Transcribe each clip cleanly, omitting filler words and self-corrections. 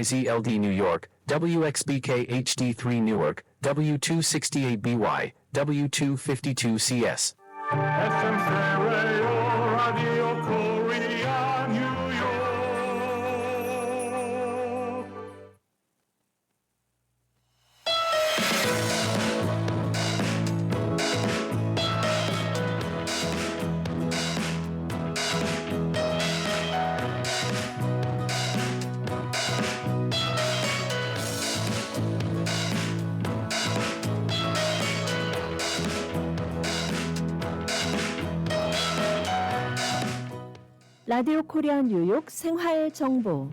ZLD New York, WXBK HD3 Newark, W268BY, W252CS. FM stereo radio Korea New York. 라디오 코리아 뉴욕 생활 정보.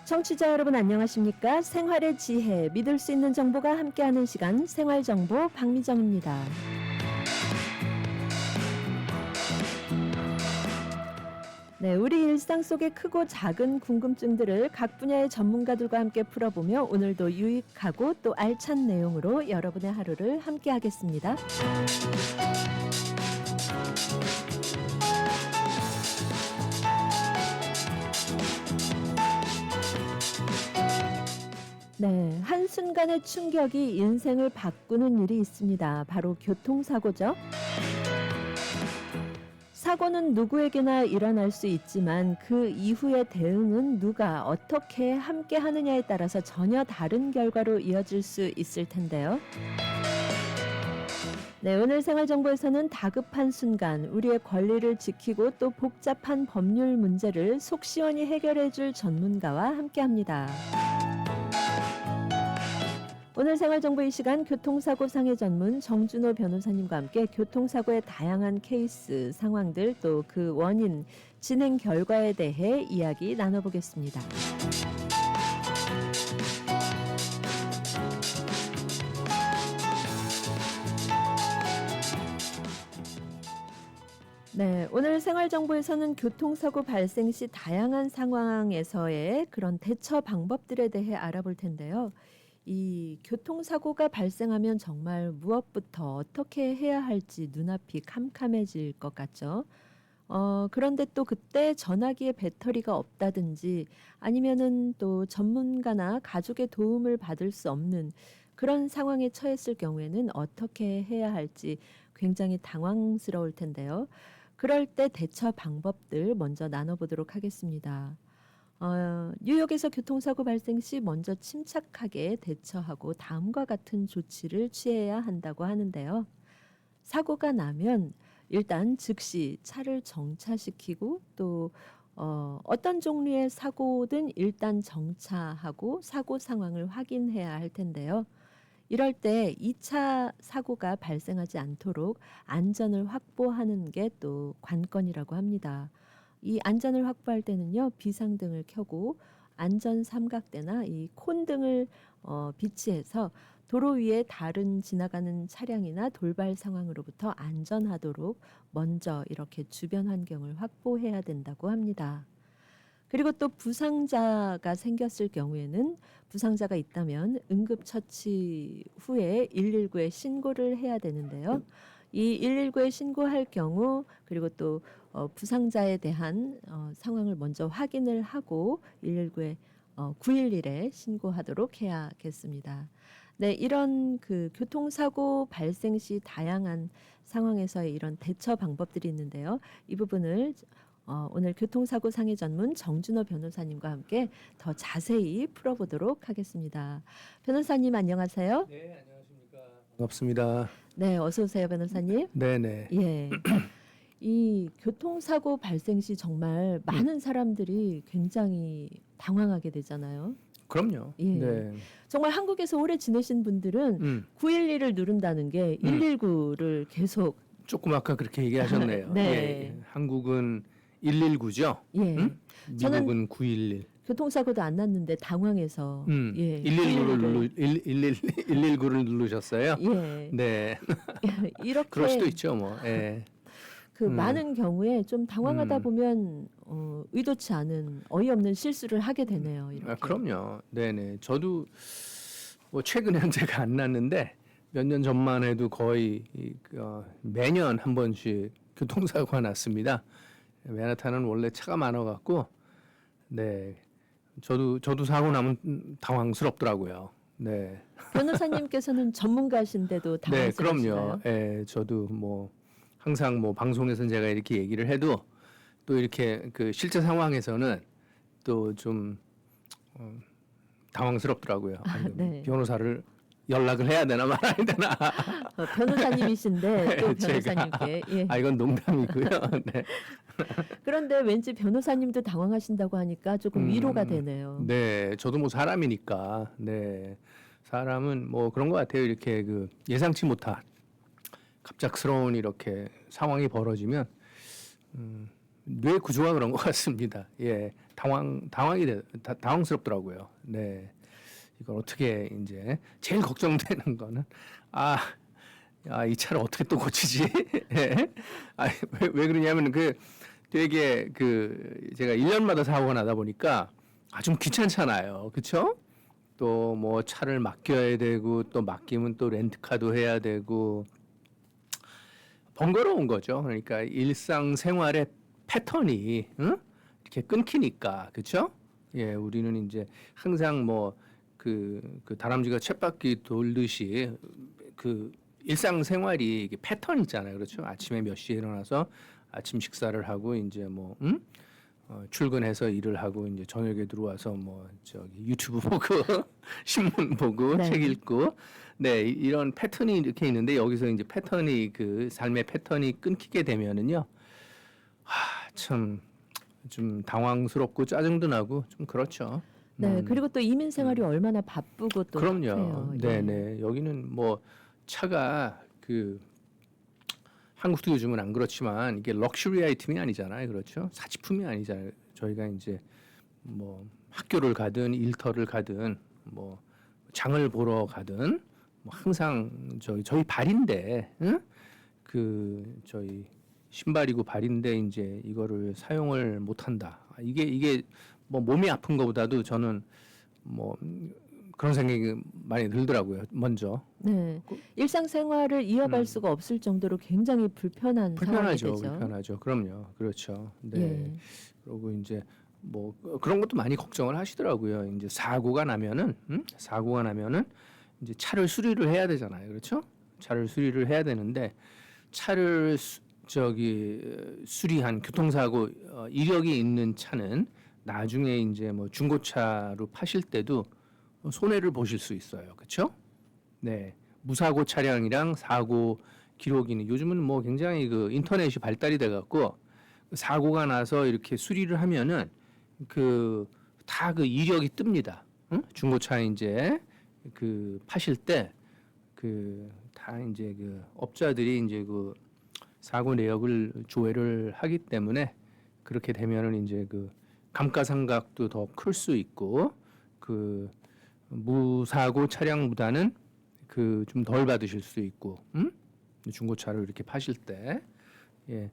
청취자 여러분 안녕하십니까? 생활의 지혜, 믿을 수 있는 정보가 함께하는 시간 생활 정보 박미정입니다. 네, 우리 일상 속의 크고 작은 궁금증들을 각 분야의 전문가들과 함께 풀어보며 오늘도 유익하고 또 알찬 내용으로 여러분의 하루를 함께 하겠습니다. 네, 한순간의 충격이 인생을 바꾸는 일이 있습니다. 바로 교통사고죠. 사고는 누구에게나 일어날 수 있지만 그 이후의 대응은 누가 어떻게 함께 하느냐에 따라서 전혀 다른 결과로 이어질 수 있을 텐데요. 네, 오늘 생활정보에서는 다급한 순간 우리의 권리를 지키고 또 복잡한 법률 문제를 속 시원히 해결해 줄 전문가와 함께합니다. 오늘 생활정보 이 시간 교통사고 상해 전문 정준호 변호사님과 함께 교통사고의 다양한 케이스, 상황들 또 그 원인, 진행 결과에 대해 이야기 나눠보겠습니다. 네, 오늘 생활정보에서는 교통사고 발생 시 다양한 상황에서의 그런 대처 방법들에 대해 알아볼 텐데요. 이 교통사고가 발생하면 정말 무엇부터 어떻게 해야 할지 눈앞이 캄캄해질 것 같죠. 그런데 또 그때 전화기에 배터리가 없다든지 아니면은 또 전문가나 가족의 도움을 받을 수 없는 그런 상황에 처했을 경우에는 어떻게 해야 할지 굉장히 당황스러울 텐데요. 그럴 때 대처 방법들 먼저 나눠보도록 하겠습니다. 뉴욕에서 교통사고 발생 시 먼저 침착하게 대처하고 다음과 같은 조치를 취해야 한다고 하는데요. 사고가 나면 일단 즉시 차를 정차시키고 또 어떤 종류의 사고든 일단 정차하고 사고 상황을 확인해야 할 텐데요. 이럴 때 2차 사고가 발생하지 않도록 안전을 확보하는 게 또 관건이라고 합니다. 이 안전을 확보할 때는요, 비상등을 켜고 안전 삼각대나 이 콘등을 비치해서 도로 위에 다른 지나가는 차량이나 돌발 상황으로부터 안전하도록 먼저 이렇게 주변 환경을 확보해야 된다고 합니다. 그리고 또 부상자가 생겼을 경우에는 부상자가 있다면 응급처치 후에 119에 신고를 해야 되는데요. 이 119에 신고할 경우 그리고 또 부상자에 대한 상황을 먼저 확인을 하고 119에 911에 신고하도록 해야겠습니다. 네, 이런 그 교통사고 발생 시 다양한 상황에서의 이런 대처 방법들이 있는데요. 이 부분을 오늘 교통사고 상해 전문 정준호 변호사님과 함께 더 자세히 풀어보도록 하겠습니다. 변호사님 안녕하세요. 네, 안녕하십니까. 반갑습니다. 네, 어서 오세요, 변호사님. 네네. 예. 이 교통사고 발생 시 정말 많은 사람들이 굉장히 당황하게 되잖아요. 그럼요. 예. 네. 정말 한국에서 오래 지내신 분들은 911을 누른다는 게 119를 계속 조금 아까 그렇게 얘기하셨네요. 네. 예. 한국은 119죠. 예. 미국은 911. 교통사고도 안 났는데 당황해서 예. 119를 누르셨어요? 예. 네. 이렇게 그럴 수도 있죠, 뭐. 예. 그 많은 경우에 좀 당황하다 보면 의도치 않은 어이없는 실수를 하게 되네요. 이렇게. 그럼요. 네네. 저도 뭐 최근에는 제가 안 났는데 몇 년 전만 해도 거의 매년 한 번씩 교통사고가 났습니다. 맨하탄은 원래 차가 많아갖고 네 저도 사고 나면 당황스럽더라고요. 네. 변호사님께서는 전문가신데도 네, 당황스러우시나요? 그럼요. 예, 저도 뭐 항상 뭐 방송에서 제가 이렇게 얘기를 해도 또 이렇게 그 실제 상황에서는 또 좀 당황스럽더라고요. 아니, 네. 변호사를 연락을 해야 되나 말아야 되나. 변호사님이신데 또 제가. 변호사님께 예. 아 이건 농담이고요. 네. 그런데 왠지 변호사님도 당황하신다고 하니까 조금 위로가 되네요. 네, 저도 뭐 사람이니까. 네, 사람은 뭐 그런 것 같아요. 이렇게 그 예상치 못한 갑작스러운 이렇게 상황이 벌어지면 뇌 구조가 그런 것 같습니다. 예, 당황스럽더라고요. 네, 이걸 어떻게 이제 제일 걱정되는 거는 이 차를 어떻게 또 고치지? 예? 왜 그러냐면 그 되게 그 제가 1년마다 사고가 나다 보니까 좀 귀찮잖아요. 그렇죠? 또 뭐 차를 맡겨야 되고 또 맡기면 또 렌트카도 해야 되고 번거로운 거죠. 그러니까 일상생활의 패턴이 이렇게 끊기니까. 그렇죠? 예, 우리는 이제 항상 뭐 그 다람쥐가 쳇바퀴 돌듯이 그 일상생활이 이게 패턴 있잖아요. 그렇죠? 아침에 몇 시에 일어나서 아침 식사를 하고 이제 뭐 출근해서 일을 하고 이제 저녁에 들어와서 뭐 저기 유튜브 보고 신문 보고 네. 책 읽고 네 이런 패턴이 이렇게 있는데 여기서 이제 패턴이 그 삶의 패턴이 끊기게 되면은요 참 좀 당황스럽고 짜증도 나고 좀 그렇죠. 네, 그리고 또 이민 생활이 얼마나 바쁘고 또 그럼요. 바쁘요. 네네. 여기는 뭐 차가 그 한국도 요즘은 안 그렇지만 이게 럭셔리 아이템이 아니잖아요. 그렇죠? 사치품이 아니잖아요. 저희가 이제 뭐 학교를 가든 일터를 가든 뭐 장을 보러 가든 뭐 항상 저희 발인데 그 저희 신발이고 발인데 이제 이거를 사용을 못 한다. 이게 뭐 몸이 아픈 것보다도 저는 뭐 그런 생각이 많이 들더라고요. 먼저. 네, 일상생활을 이어갈 수가 없을 정도로 굉장히 불편한 상황이 되죠. 불편하죠. 그럼요. 그렇죠. 네. 예. 그리고 이제 뭐 그런 것도 많이 걱정을 하시더라고요. 이제 사고가 나면은 이제 차를 수리를 해야 되잖아요. 그렇죠? 차를 수리를 해야 되는데 차를 수리한 교통사고 이력이 있는 차는 나중에 이제 뭐 중고차로 파실 때도 손해를 보실 수 있어요. 그렇죠? 네. 무사고 차량이랑 사고 기록이 요즘은 뭐 굉장히 그 인터넷이 발달이 돼 갖고 사고가 나서 이렇게 수리를 하면은 다 그 이력이 뜹니다. 응? 중고차 이제 그 파실 때 다 이제 그 업자들이 이제 그 사고 내역을 조회를 하기 때문에 그렇게 되면은 이제 그 감가상각도 더 클 수 있고 그 무사고 차량보다는 그 좀 덜 받으실 수 있고 중고차를 이렇게 파실 때 예.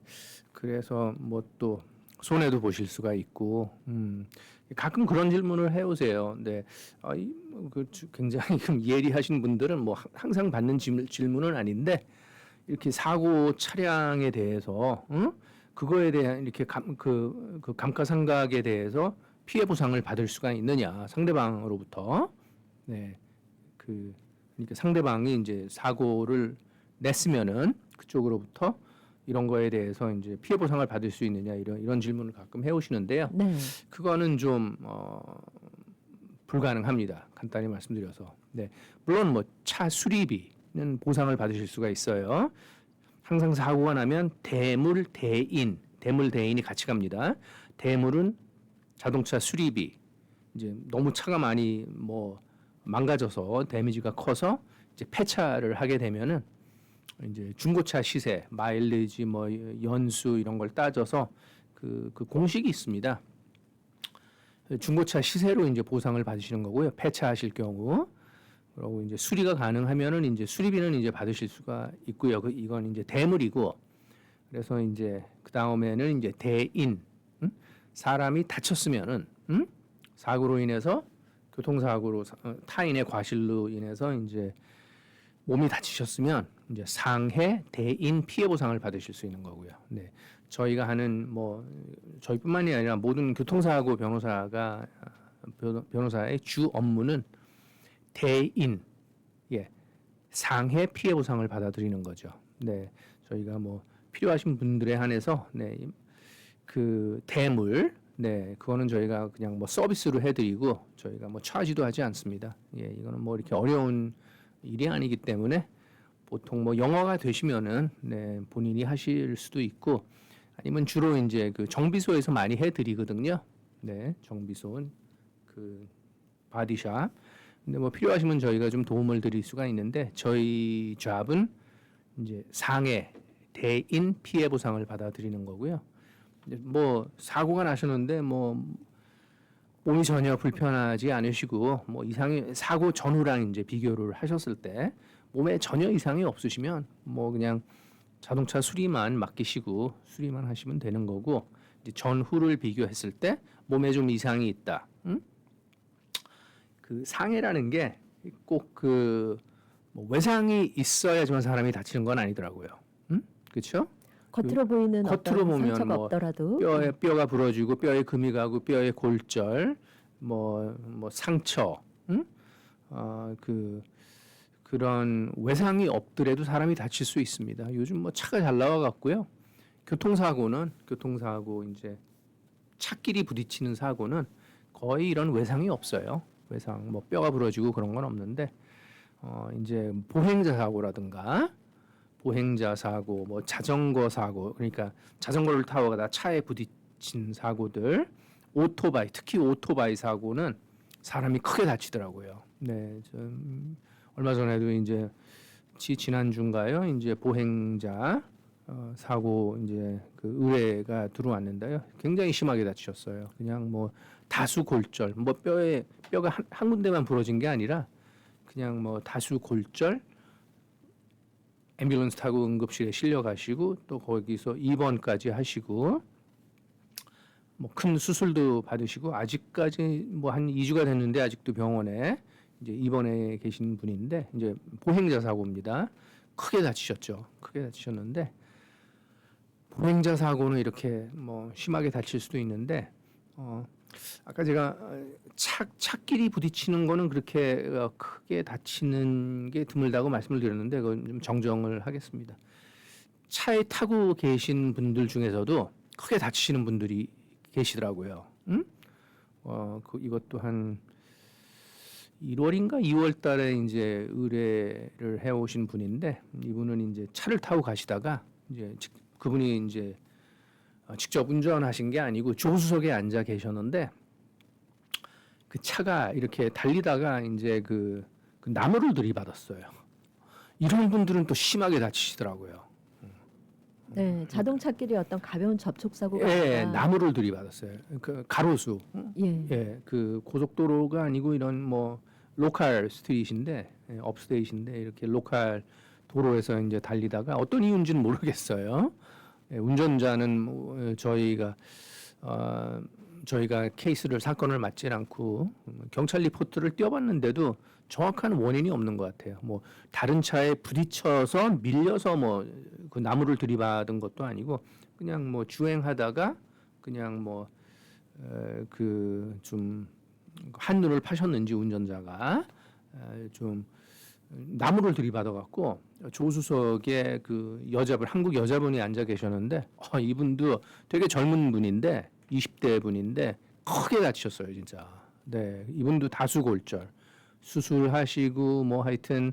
그래서 뭐 또 손해도 보실 수가 있고 가끔 그런 질문을 해오세요. 네, 굉장히 예리하신 분들은 뭐 항상 받는 질문은 아닌데 이렇게 사고 차량에 대해서 그거에 대한 이렇게 그 감가상각에 대해서 피해 보상을 받을 수가 있느냐 상대방으로부터 네, 그러니까 상대방이 이제 사고를 냈으면은 그쪽으로부터 이런 거에 대해서 이제 피해 보상을 받을 수 있느냐 이런 질문을 가끔 해오시는데요. 네. 그거는 좀 불가능합니다. 간단히 말씀드려서. 네. 물론 뭐 차 수리비는 보상을 받으실 수가 있어요. 항상 사고가 나면 대물 대인이 같이 갑니다. 대물은 자동차 수리비. 이제 너무 차가 많이 뭐 망가져서 데미지가 커서 이제 폐차를 하게 되면은 이제 중고차 시세, 마일리지 뭐 연수 이런 걸 따져서 그 공식이 있습니다. 중고차 시세로 이제 보상을 받으시는 거고요. 폐차하실 경우. 그리고 이제 수리가 가능하면은 이제 수리비는 이제 받으실 수가 있고요. 이건 이제 대물이고. 그래서 이제 그 다음에는 이제 대인. 사람이 다쳤으면은 사고로 인해서 교통사고로 타인의 과실로 인해서 이제 몸이 다치셨으면 이제 상해 대인 피해 보상을 받으실 수 있는 거고요. 네. 저희가 하는 뭐 저희뿐만이 아니라 모든 교통사고 변호사의 주 업무는 대인 상해 피해 보상을 받아들이는 거죠. 네. 저희가 뭐 필요하신 분들에 한해서 그 대물 그거는 저희가 그냥 뭐 서비스로 해드리고 저희가 뭐 차지도 하지 않습니다. 이거는 뭐 이렇게 어려운 일이 아니기 때문에 보통 뭐 영어가 되시면은 본인이 하실 수도 있고 아니면 주로 이제 그 정비소에서 많이 해드리거든요. 정비소는 그 바디샵. 근데 뭐 필요하시면 저희가 좀 도움을 드릴 수가 있는데 저희 잡은 이제 상해 대인 피해 보상을 받아들이는 거고요. 뭐 사고가 나셨는데 뭐 몸이 전혀 불편하지 않으시고 뭐 이상이 사고 전후랑 이제 비교를 하셨을 때 몸에 전혀 이상이 없으시면 뭐 그냥 자동차 수리만 맡기시고 수리만 하시면 되는 거고 이제 전후를 비교했을 때 몸에 좀 이상이 있다. 그 상해라는 게 꼭 그 뭐 외상이 있어야지만 사람이 다치는 건 아니더라고요. 그렇죠? 겉으로 보이는 겉으로 어떤 보면 상처가 뭐 없더라도 뼈가 부러지고 뼈에 금이 가고 뼈에 골절, 뭐 상처, 그런 외상이 없더라도 사람이 다칠 수 있습니다. 요즘 뭐 차가 잘 나와 갖고요. 교통사고 이제 차끼리 부딪히는 사고는 거의 이런 외상이 없어요. 외상 뭐 뼈가 부러지고 그런 건 없는데 이제 보행자 사고라든가 보행자 사고, 뭐 자전거 사고, 그러니까 자전거를 타고 가다 차에 부딪힌 사고들, 오토바이, 특히 오토바이 사고는 사람이 크게 다치더라고요. 얼마 전에도 이제 지난주인가요? 이제 보행자 사고 이제 그 의뢰가 들어왔는데요. 굉장히 심하게 다치셨어요. 그냥 뭐 다수 골절, 뭐 뼈가 한 군데만 부러진 게 아니라 그냥 뭐 다수 골절. 앰뷸런스 타고 응급실에 실려가시고 또 거기서 입원까지 하시고 뭐 큰 수술도 받으시고 아직까지 뭐 한 2주가 됐는데 아직도 병원에 이제 입원해 계신 분인데 이제 보행자 사고입니다. 크게 다치셨죠. 크게 다치셨는데 보행자 사고는 이렇게 뭐 심하게 다칠 수도 있는데 아까 제가 차끼리 부딪히는 거는 그렇게 크게 다치는 게 드물다고 말씀을 드렸는데 그건 좀 정정을 하겠습니다. 차에 타고 계신 분들 중에서도 크게 다치시는 분들이 계시더라고요. 이것도 한 1월인가 2월 달에 이제 의뢰를 해 오신 분인데 이분은 이제 차를 타고 가시다가 이제 그분이 이제 직접 운전하신 게 아니고 조수석에 앉아 계셨는데 그 차가 이렇게 달리다가 이제 그 나무를 들이받았어요. 이런 분들은 또 심하게 다치시더라고요. 네, 자동차끼리 어떤 가벼운 접촉 사고가 나무를 들이받았어요. 그 가로수, 그 고속도로가 아니고 이런 뭐 로컬 스트릿인데 업스테이트인데 이렇게 로컬 도로에서 이제 달리다가 어떤 이유인지는 모르겠어요. 운전자는 저희가 케이스를 사건을 맡지 않고 경찰 리포트를 띄워봤는데도 정확한 원인이 없는 것 같아요. 뭐 다른 차에 부딪혀서 밀려서 뭐 그 나무를 들이받은 것도 아니고 그냥 뭐 주행하다가 그냥 뭐 그 좀 한눈을 파셨는지 운전자가 좀 나무를 들이받아 갖고 조수석에 그 한국 여자분이 앉아 계셨는데 이분도 되게 젊은 분인데 20대 분인데 크게 다치셨어요, 진짜. 네, 이분도 다수 골절 수술하시고 뭐 하여튼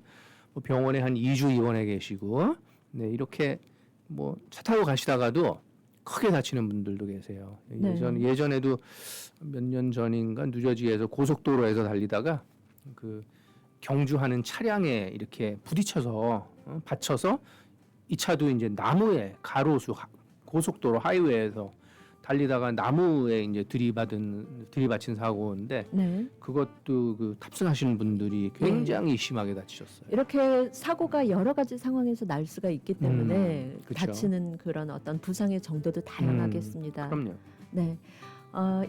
뭐 병원에 한 2주 입원해 계시고 이렇게 뭐 차 타고 가시다가도 크게 다치는 분들도 계세요. 예전에도 몇 년 전인가 뉴저지에서 고속도로에서 달리다가 그 경주하는 차량에 이렇게 부딪혀서 받쳐서 이 차도 이제 나무에 가로수 고속도로 하이웨이에서 달리다가 나무에 이제 들이받친 사고인데 그것도 그 탑승하시는 분들이 굉장히 심하게 다치셨어요. 이렇게 사고가 여러 가지 상황에서 날 수가 있기 때문에 그쵸. 다치는 그런 어떤 부상의 정도도 다양하겠습니다. 그럼요. 네,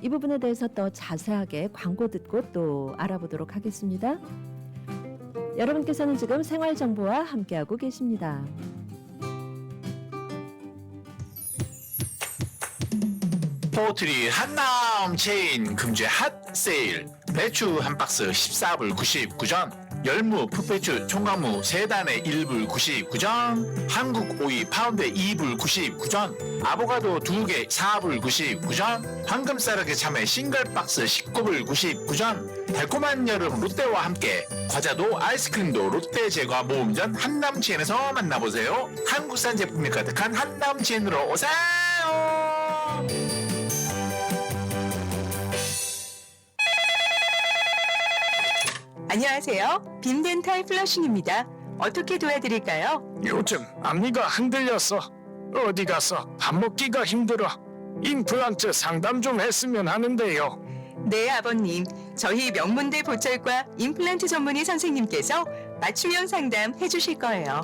이 부분에 대해서 더 자세하게 광고 듣고 또 알아보도록 하겠습니다. 여러분께서는 지금 생활정보와 함께하고 계십니다. 포트리 한남 체인 금주의 핫 세일. 배추 한 박스 14불 99전. 열무, 풋배추, 총각무 3단에 1불 99전. 한국 오이 파운드에 2불 99전. 아보카도 2개 4불 99전. 황금싸르게 참외 싱글 박스 19불 99전. 달콤한 여름 롯데와 함께 과자도 아이스크림도 롯데 제과 모음전 한남체인에서 만나보세요. 한국산 제품이 가득한 한남체인으로 오세요. 안녕하세요. 빔덴탈 플러싱입니다. 어떻게 도와드릴까요? 요즘 앞니가 흔들려서 어디 가서 밥 먹기가 힘들어. 임플란트 상담 좀 했으면 하는데요. 네, 아버님. 저희 명문대 보철과 임플란트 전문의 선생님께서 맞춤형 상담 해주실 거예요.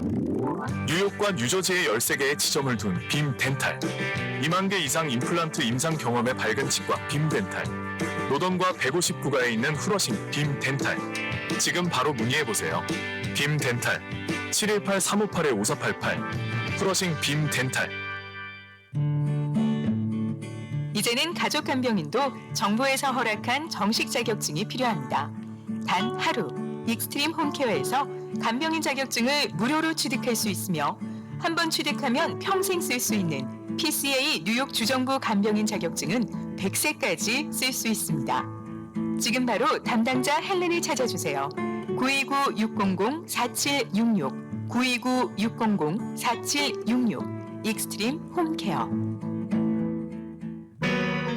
뉴욕과 뉴저지에 13개의 지점을 둔 빔덴탈. 2만 개 이상 임플란트 임상 경험의 밝은 치과 빔덴탈. 노던과 150구가에 있는 후러싱 빔덴탈. 지금 바로 문의해보세요. 빔덴탈 718-358-5488 후러싱 빔덴탈. 이제는 가족 간병인도 정부에서 허락한 정식 자격증이 필요합니다. 단 하루 익스트림 홈케어에서 간병인 자격증을 무료로 취득할 수 있으며 한 번 취득하면 평생 쓸 수 있는 PCA 뉴욕 주정부 간병인 자격증은 100세까지 쓸 수 있습니다. 지금 바로 담당자 헬렌을 찾아주세요. 929-600-4766 929-600-4766 익스트림 홈케어.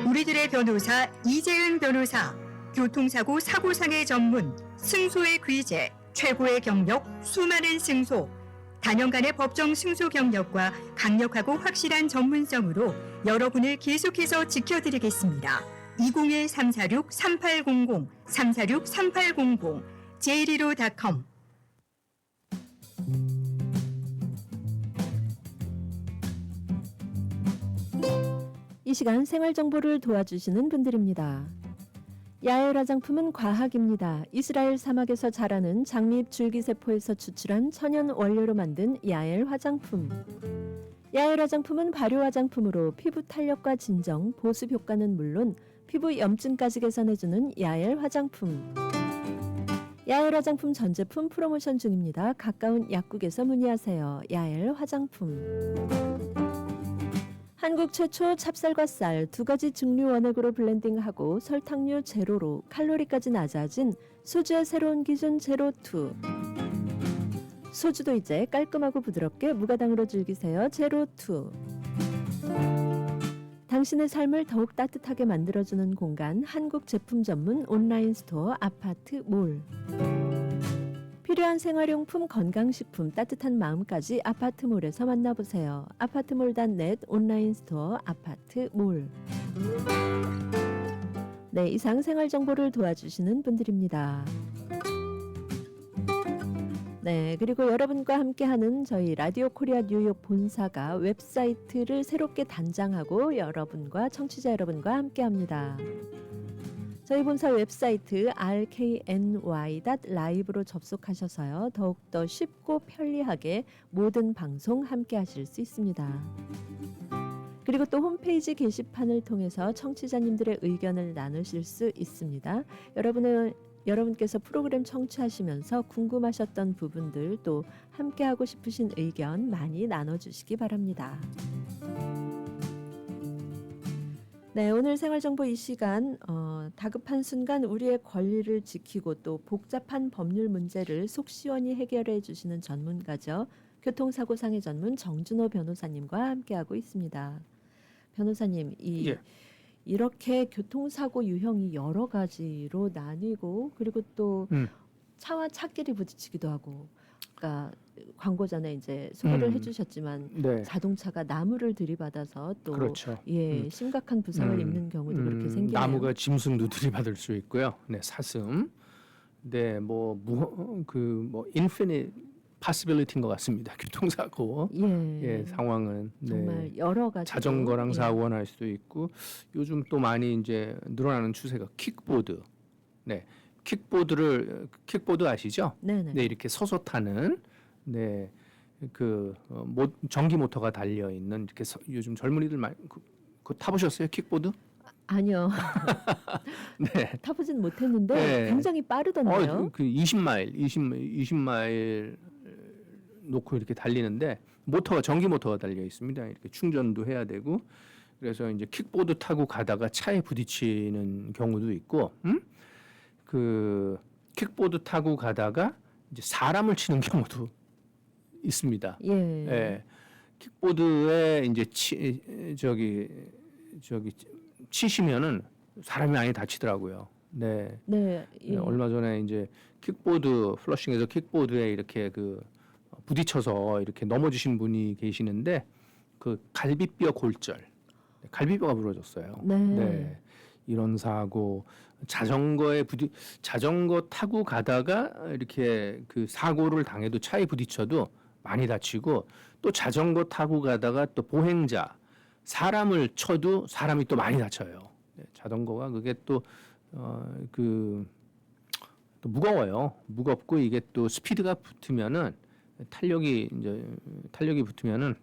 우리들의 변호사 이재은 변호사, 교통사고 사고상해 전문, 승소의 귀재, 최고의 경력, 수많은 승소, 단연간의 법정 승소 경력과 강력하고 확실한 전문성으로 여러분을 계속해서 지켜드리겠습니다. 201-346-3800, 346-3800, j115.com. 이 시간 생활정보를 도와주시는 분들입니다. 야엘 화장품은 과학입니다. 이스라엘 사막에서 자라는 장미잎 줄기세포에서 추출한 천연 원료로 만든 야엘 화장품. 야엘 화장품은 발효 화장품으로 피부 탄력과 진정, 보습 효과는 물론 피부 염증까지 개선해주는 야엘 화장품. 야엘 화장품 전 제품 프로모션 중입니다. 가까운 약국에서 문의하세요. 야엘 화장품. 한국 최초 찹쌀과 쌀 2가지 증류 원액으로 블렌딩하고 설탕류 제로로 칼로리까지 낮아진 소주의 새로운 기준 제로2. 소주도 이제 깔끔하고 부드럽게 무가당으로 즐기세요. 제로2. 당신의 삶을 더욱 따뜻하게 만들어주는 공간 한국 제품 전문 온라인 스토어 아파트몰. 필요한 생활용품, 건강식품, 따뜻한 마음까지 아파트몰에서 만나보세요. 아파트몰.net 온라인 스토어 아파트몰. 네, 이상 생활정보를 도와주시는 분들입니다. 네, 그리고 여러분과 함께하는 저희 라디오 코리아 뉴욕 본사가 웹사이트를 새롭게 단장하고 여러분과 청취자 여러분과 함께합니다. 저희 본사 웹사이트 rkny.live로 접속하셔서요. 더욱더 쉽고 편리하게 모든 방송 함께 하실 수 있습니다. 그리고 또 홈페이지 게시판을 통해서 청취자님들의 의견을 나누실 수 있습니다. 여러분께서 프로그램 청취하시면서 궁금하셨던 부분들 또 함께하고 싶으신 의견 많이 나눠주시기 바랍니다. 네, 오늘 생활정보 이 시간 다급한 순간 우리의 권리를 지키고 또 복잡한 법률 문제를 속 시원히 해결해 주시는 전문가죠. 교통사고 상해 전문 정준호 변호사님과 함께하고 있습니다. 변호사님, 이렇게 교통사고 유형이 여러 가지로 나뉘고 그리고 또 차와 차끼리 부딪히기도 하고, 그러니까 광고 전에 이제 소개를 해주셨지만 네. 자동차가 나무를 들이받아서 또 그렇죠. 심각한 부상을 입는 경우도 그렇게 생기네요. 나무가 짐승도 들이받을 수 있고요. 네, 사슴. 네, 인피니트 파시빌리티인 것 같습니다. 교통사고. 상황은 정말 여러 가지. 자전거랑 사고가 날 수도 있고 요즘 또 많이 이제 늘어나는 추세가 킥보드. 네. 킥보드 아시죠? 네네. 네, 이렇게 서서 타는 네. 전기 모터가 달려 있는 이렇게 요즘 젊은이들 많이 그거 타보셨어요? 킥보드? 아니요. 네. 타보진 못했는데 네. 굉장히 빠르던데요. 그 20마일 놓고 이렇게 달리는데 전기 모터가 달려 있습니다. 이렇게 충전도 해야 되고 그래서 이제 킥보드 타고 가다가 차에 부딪히는 경우도 있고, 그 킥보드 타고 가다가 이제 사람을 치는 경우도 있습니다. 예. 예. 킥보드에 이제 치시면은 사람이 많이 다치더라고요. 네. 네. 네, 예. 얼마 전에 이제 플러싱에서 킥보드에 이렇게 부딪혀서 이렇게 넘어지신 분이 계시는데 그 갈비뼈 골절, 갈비뼈가 부러졌어요. 네. 이런 사고, 자전거 타고 가다가 이렇게 그 사고를 당해도 차에 부딪혀도 많이 다치고 또 자전거 타고 가다가 또 보행자 사람을 쳐도 사람이 또 많이 다쳐요. 네, 자전거가 그게 또 무거워요. 무겁고 이게 또 스피드가 붙으면은 탄력이 붙으면은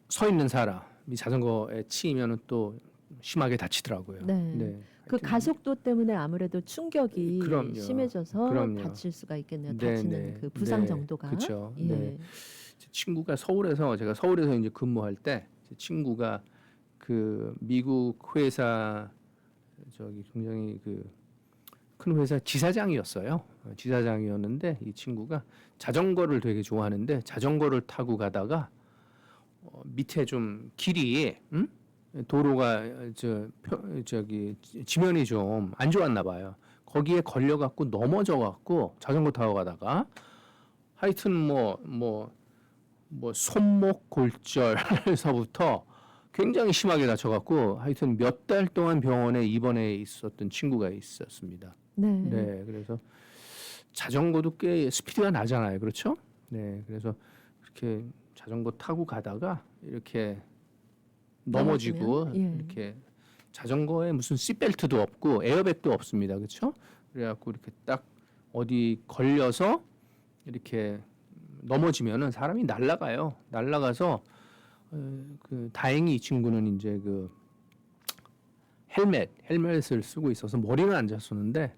서 있는 사람이 자전거에 치이면은 또 심하게 다치더라고요. 네. 그 가속도 때문에 아무래도 충격이 그럼요. 심해져서 그럼요. 다칠 수가 있겠네요. 네, 다치는 네. 그 부상 네, 정도가. 그렇죠. 예. 네. 제 친구가 제가 서울에서 이제 근무할 때 제 친구가 그 미국 회사 굉장히 큰 회사 지사장이었어요. 지사장이었는데 이 친구가 자전거를 되게 좋아하는데 자전거를 타고 가다가 밑에 좀 길이 도로가 지면이 좀 안 좋았나 봐요. 거기에 걸려 갖고 넘어져 갖고 자전거 타고 가다가 하여튼 손목 골절에서부터 굉장히 심하게 다쳐 갖고 하여튼 몇 달 동안 병원에 입원해 있었던 친구가 있었습니다. 네. 네, 그래서 자전거도 꽤 스피드가 나잖아요, 그렇죠? 네, 그래서 그렇게 자전거 타고 가다가 이렇게 넘어지고 넘어지면? 예. 이렇게 자전거에 무슨 시트벨트도 없고 에어백도 없습니다, 그렇죠? 그래갖고 이렇게 딱 어디 걸려서 이렇게 넘어지면은 사람이 날아가요. 날아가서 다행히 이 친구는 이제 헬멧을 쓰고 있어서 머리는 안 잤었는데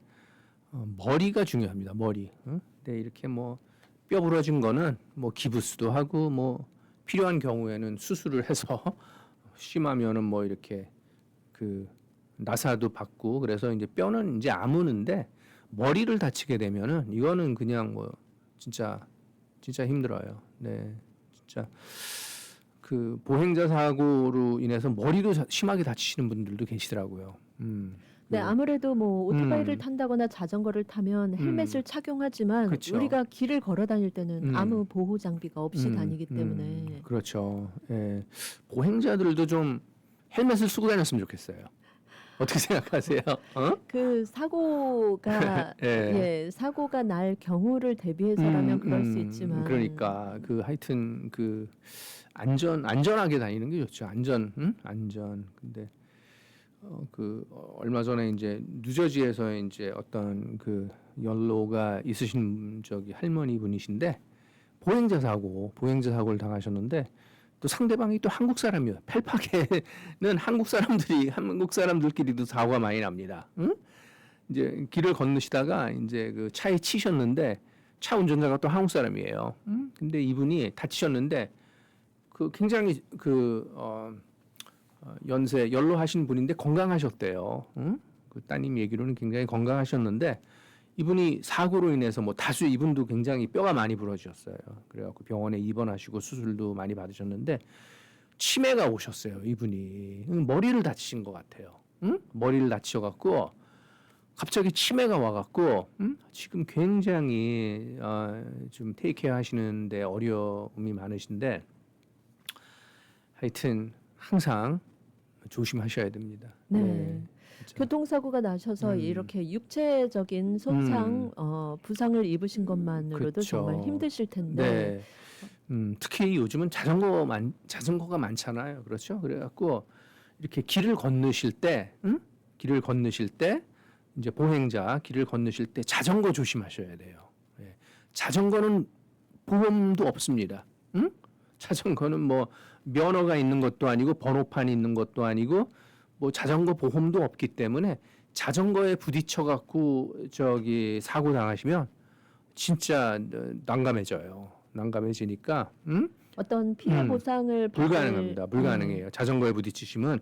머리가 중요합니다. 머리. 네, 이렇게 뼈 부러진 거는 기부스도 하고 필요한 경우에는 수술을 해서 심하면은 이렇게 나사도 받고 그래서 이제 뼈는 이제 아무는데 머리를 다치게 되면은 이거는 그냥 진짜 힘들어요. 네, 진짜 보행자 사고로 인해서 머리도 심하게 다치시는 분들도 계시더라고요. 네, 아무래도 오토바이를 탄다거나 자전거를 타면 헬멧을 착용하지만 그쵸. 우리가 길을 걸어 다닐 때는 아무 보호 장비가 없이 다니기 때문에 그렇죠. 예. 보행자들도 좀 헬멧을 쓰고 다녔으면 좋겠어요. 어떻게 생각하세요? 그 사고가 예. 사고가 날 경우를 대비해서라면 그럴 수 있지만 그러니까 하여튼 안전하게 다니는 게 좋죠. 안전. 근데 얼마 전에 이제 뉴저지에서 이제 어떤 연로가 있으신 할머니 분이신데 보행자 사고를 당하셨는데 또 상대방이 또 한국 사람이에요. 펠팍에는 한국 사람들끼리도 사고가 많이 납니다. 이제 길을 건너시다가 이제 차에 치셨는데 차 운전자가 또 한국 사람이에요. 근데 이분이 다치셨는데 굉장히 연로하신 분인데 건강하셨대요. 따님 얘기로는 굉장히 건강하셨는데 이분이 사고로 인해서 다수 이분도 굉장히 뼈가 많이 부러지셨어요. 그래갖고 병원에 입원하시고 수술도 많이 받으셨는데 치매가 오셨어요. 이분이 머리를 다치신 것 같아요. 머리를 다치셔갖고 갑자기 치매가 와갖고 지금 굉장히 좀 테이크케어 하시는데 어려움이 많으신데 하여튼 항상 조심하셔야 됩니다. 네. 진짜. 교통사고가 나셔서 이렇게 육체적인 손상, 부상을 입으신 것만으로도 그쵸. 정말 힘드실 텐데. 네. 특히 요즘은 자전거가 많잖아요. 그렇죠? 그래갖고 이렇게 길을 건너실 때 이제 보행자 길을 건너실 때 자전거 조심하셔야 돼요. 예. 자전거는 보험도 없습니다. 응? 자전거는 뭐 면허가 있는 것도 아니고 번호판이 있는 것도 아니고 뭐 자전거 보험도 없기 때문에 자전거에 부딪혀 갖고 저기 사고 당하시면 진짜 난감해져요. 난감해지니까 어떤 피해 보상을 불가능합니다. 불가능해요. 자전거에 부딪히시면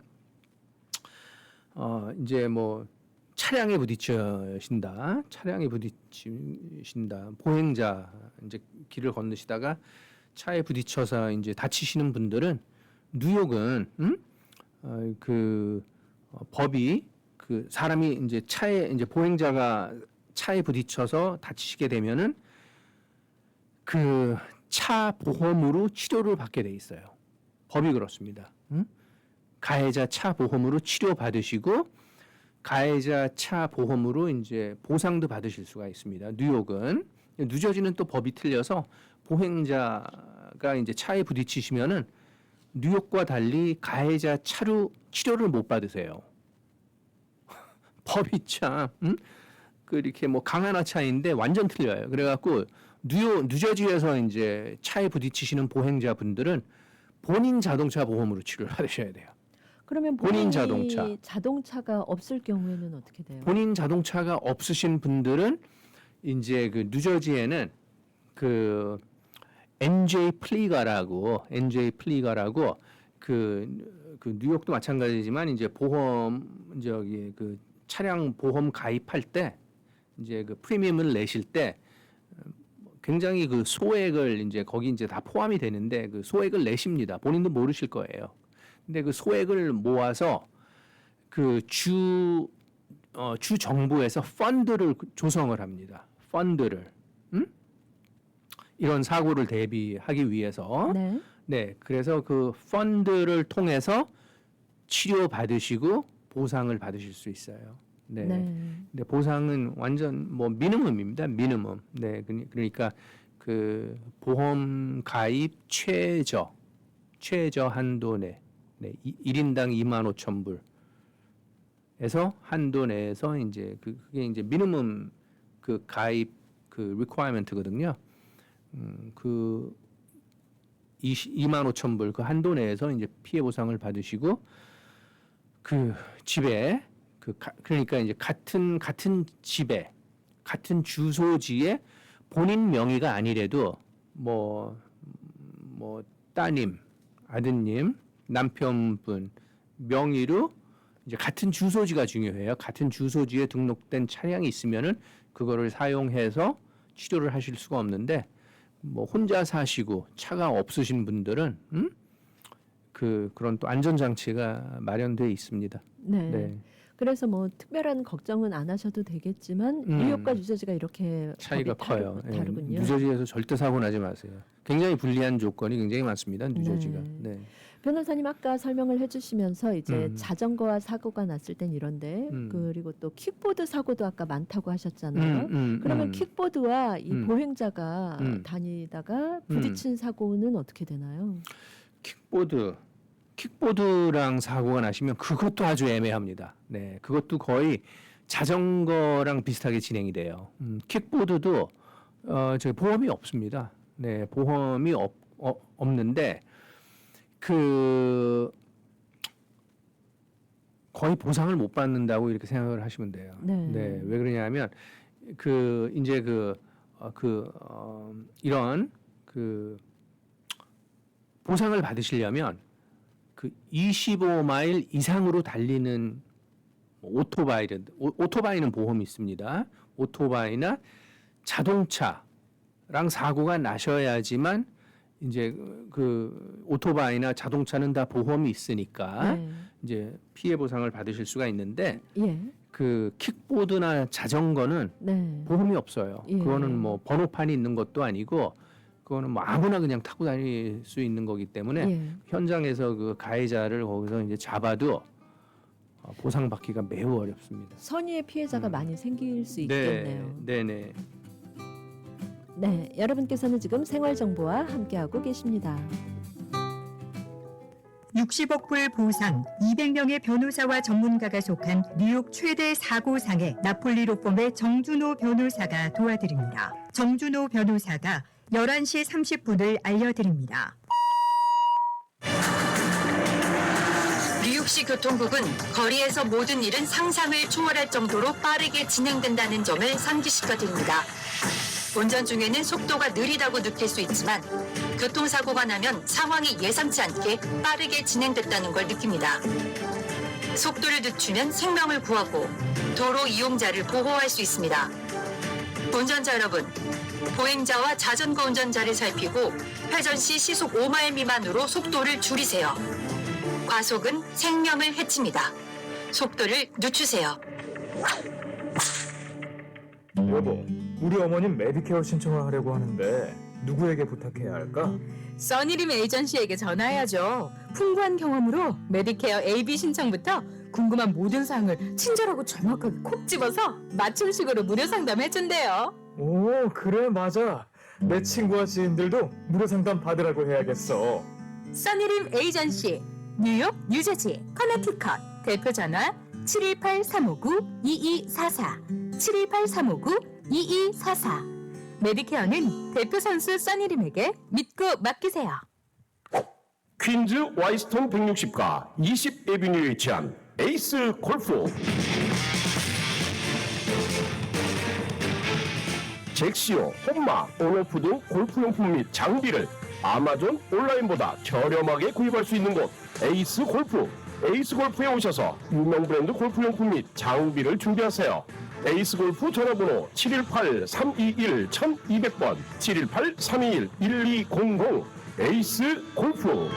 이제 뭐 차량에 부딪히신다. 차량에 부딪히신다. 보행자 이제 길을 건너시다가 차에 부딪혀서 이제 다치시는 분들은 뉴욕은 법이 그 사람이 이제 차에 이제 보행자가 차에 부딪혀서 다치시게 되면은 그 차 보험으로 치료를 받게 돼 있어요. 법이 그렇습니다. 가해자 차 보험으로 치료 받으시고 가해자 차 보험으로 이제 보상도 받으실 수가 있습니다. 뉴욕은. 뉴저지는 또 법이 틀려서 보행자가 이제 차에 부딪히시면은 뉴욕과 달리 가해자 차로 치료를 못 받으세요. 법이 참, 그 이렇게 뭐 강하나 차이인데 완전 틀려요. 그래갖고 뉴저지에서 이제 차에 부딪히시는 보행자 분들은 본인 자동차 보험으로 치료를 받으셔야 돼요. 그러면 본인 본인이 자동차가 없을 경우에는 어떻게 돼요? 본인 자동차가 없으신 분들은 이제 그 뉴저지에는 그 NJ 플리가라고 그 뉴욕도 마찬가지지만 이제 보험 저기 그 차량 보험 가입할 때 이제 그 프리미엄을 내실 때 굉장히 그 소액을 이제 거기 이제 다 포함이 되는데 그 소액을 내십니다. 본인도 모르실 거예요. 근데 그 소액을 모아서 그 주 정부에서 펀드를 조성을 합니다. 펀드를 이런 사고를 대비하기 위해서 네, 그래서 그 펀드를 통해서 치료 받으시고 보상을 받으실 수 있어요. 네. 근데 보상은 완전 뭐 미니멈입니다. 미니멈. 네, 그러니까 그 보험 가입 최저 한도 내. 네, 1인당 25,000불에서 한도 내에서 이제 그게 이제 미니멈 그 가입 그 리퀘어먼트거든요. 그 25,000불 그 한도 내에서 이제 피해 보상을 받으시고 그 집에 그러니까 이제 같은 집에 같은 주소지에 본인 명의가 아니래도 뭐 따님, 아드님, 남편분 명의로 이제 같은 주소지가 중요해요. 같은 주소지에 등록된 차량이 있으면은 그거를 사용해서 치료를 하실 수가 없는데 뭐 혼자 사시고 차가 없으신 분들은 그런 또 안전 장치가 마련되어 있습니다. 네. 그래서 뭐 특별한 걱정은 안 하셔도 되겠지만 뉴욕과 뉴저지가 이렇게 차이가 법이 커요. 다르군요. 뉴저지에서 절대 사고 나지 마세요. 굉장히 불리한 조건이 굉장히 많습니다. 뉴저지가. 네. 변호사님 아까 설명을 해주시면서 이제 자전거와 사고가 났을 땐 이런데 그리고 또 킥보드 사고도 아까 많다고 하셨잖아요. 그러면 킥보드와 이 보행자가 다니다가 부딪힌 사고는 어떻게 되나요? 킥보드랑 사고가 나시면 그것도 아주 애매합니다. 네, 그것도 거의 자전거랑 비슷하게 진행이 돼요. 킥보드도 저희 보험이 없습니다. 네, 보험이 없는데 그 거의 보상을 못 받는다고 이렇게 생각을 하시면 돼요. 네, 왜 그러냐면 그 이제 이런 그 보상을 받으시려면 그 25마일 이상으로 달리는 오토바이는 보험이 있습니다. 오토바이나 자동차랑 사고가 나셔야지만 이제 그 오토바이나 자동차는 다 보험이 있으니까 이제 피해 보상을 받으실 수가 있는데 그 킥보드나 자전거는 보험이 없어요. 그거는 뭐 번호판이 있는 것도 아니고 그거는 뭐 아무나 그냥 타고 다닐 수 있는 거기 때문에 현장에서 그 가해자를 거기서 이제 잡아도 보상받기가 매우 어렵습니다. 선의의 피해자가 많이 생길 수 있겠네요. 네네. 네, 여러분께서는 지금 생활정보와 함께하고 계십니다. 60억 불 보상, 200명의 변호사와 전문가가 속한 뉴욕 최대 사고상에 나폴리 로펌의 정준호 변호사가 도와드립니다. 정준호 변호사가 11시 30분을 알려드립니다. 뉴욕시 교통국은 거리에서 모든 일은 상상을 초월할 정도로 빠르게 진행된다는 점을 상기시켜드립니다. 운전 중에는 속도가 느리다고 느낄 수 있지만 교통사고가 나면 상황이 예상치 않게 빠르게 진행됐다는 걸 느낍니다. 속도를 늦추면 생명을 구하고 도로 이용자를 보호할 수 있습니다. 운전자 여러분, 보행자와 자전거 운전자를 살피고 회전 시 시속 5마일 미만으로 속도를 줄이세요. 과속은 생명을 해칩니다. 속도를 늦추세요. 여보, 우리 어머님 메디케어 신청을 하려고 하는데 누구에게 부탁해야 할까? 써니림 에이전시에게 전화해야죠. 풍부한 경험으로 메디케어 AB 신청부터 궁금한 모든 사항을 친절하고 정확하게 콕 집어서 맞춤식으로 무료 상담해준대요. 오, 그래, 맞아. 내 친구와 지인들도 무료 상담 받으라고 해야겠어. 써니림 에이전시, 뉴욕, 뉴저지, 커네티컷. 대표 전화 718-359-2244, 718-359-2244. 메디케어는 대표 선수 써니림에게 믿고 맡기세요. 퀸즈 와이스톤 160가 20 에비뉴에 위치한 에이스 골프. 잭시오, 홈마, 온오프 등 골프용품 및 장비를 아마존 온라인보다 저렴하게 구입할 수 있는 곳 에이스 골프. 에이스 골프에 오셔서 유명 브랜드 골프용품 및 장비를 준비하세요. 에이스 골프 전화번호 718-321-1200번, 718-321-1200. 에이스 골프.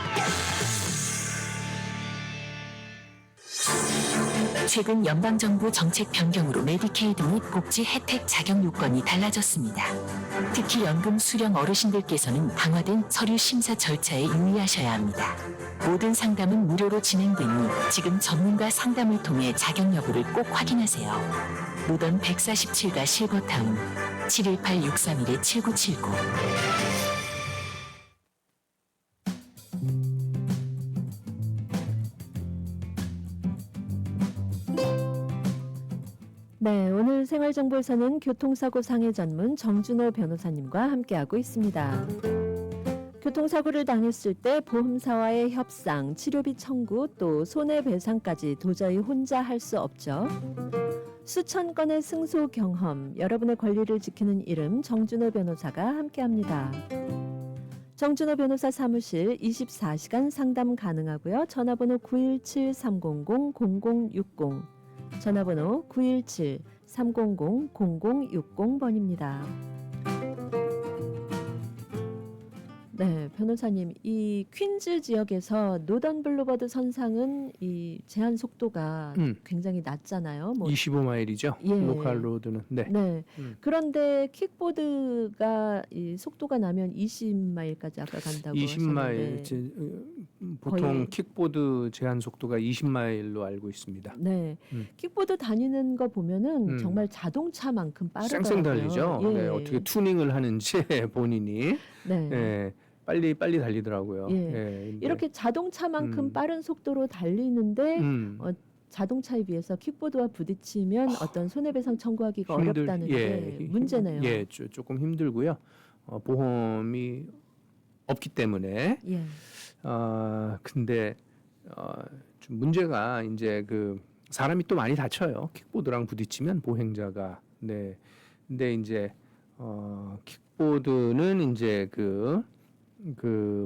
최근 연방정부 정책 변경으로 메디케이드 및 복지 혜택 자격 요건이 달라졌습니다. 특히 연금 수령 어르신들께서는 강화된 서류 심사 절차에 유의하셔야 합니다. 모든 상담은 무료로 진행되니 지금 전문가 상담을 통해 자격 여부를 꼭 확인하세요. 노던 147가 실버타운 718-631-7979. 네, 오늘 생활정보에서는 교통사고 상해 전문 정준호 변호사님과 함께하고 있습니다. 교통사고를 당했을 때 보험사와의 협상, 치료비 청구, 또 손해배상까지 도저히 혼자 할 수 없죠. 수천 건의 승소 경험, 여러분의 권리를 지키는 이름 정준호 변호사가 함께합니다. 정준호 변호사 사무실 24시간 상담 가능하고요. 전화번호 917-300-0060, 전화번호 917-300-0060번입니다. 네, 변호사님, 이 퀸즈 지역에서 노던 블루버드 선상은 이 제한 속도가 굉장히 낮잖아요. 25마일이죠. 예. 로컬 로드는. 네. 네. 그런데 킥보드가 이 속도가 나면 20마일까지 아까 간다고 20마일. 하셨는데 보통 거의- 킥보드 제한 속도가 20마일로 알고 있습니다. 네. 킥보드 다니는 거 보면은 음. 정말 자동차만큼 빠르더라고요. 쌩쌩 달리죠. 예. 네, 어떻게 투닝을 하는지 본인이 네. 예, 빨리 달리더라고요. 예. 근데, 이렇게 자동차만큼 음. 빠른 속도로 달리는데 음, 자동차에 비해서 킥보드와 부딪히면 어떤 손해배상 청구하기가 어렵다는 게 문제네요. 예, 조금 힘들고요. 보험이 없기 때문에. 예. 근데 좀 문제가 이제 그 사람이 또 많이 다쳐요. 킥보드랑 부딪히면 보행자가. 네. 근데 이제 킥보드는 이제 그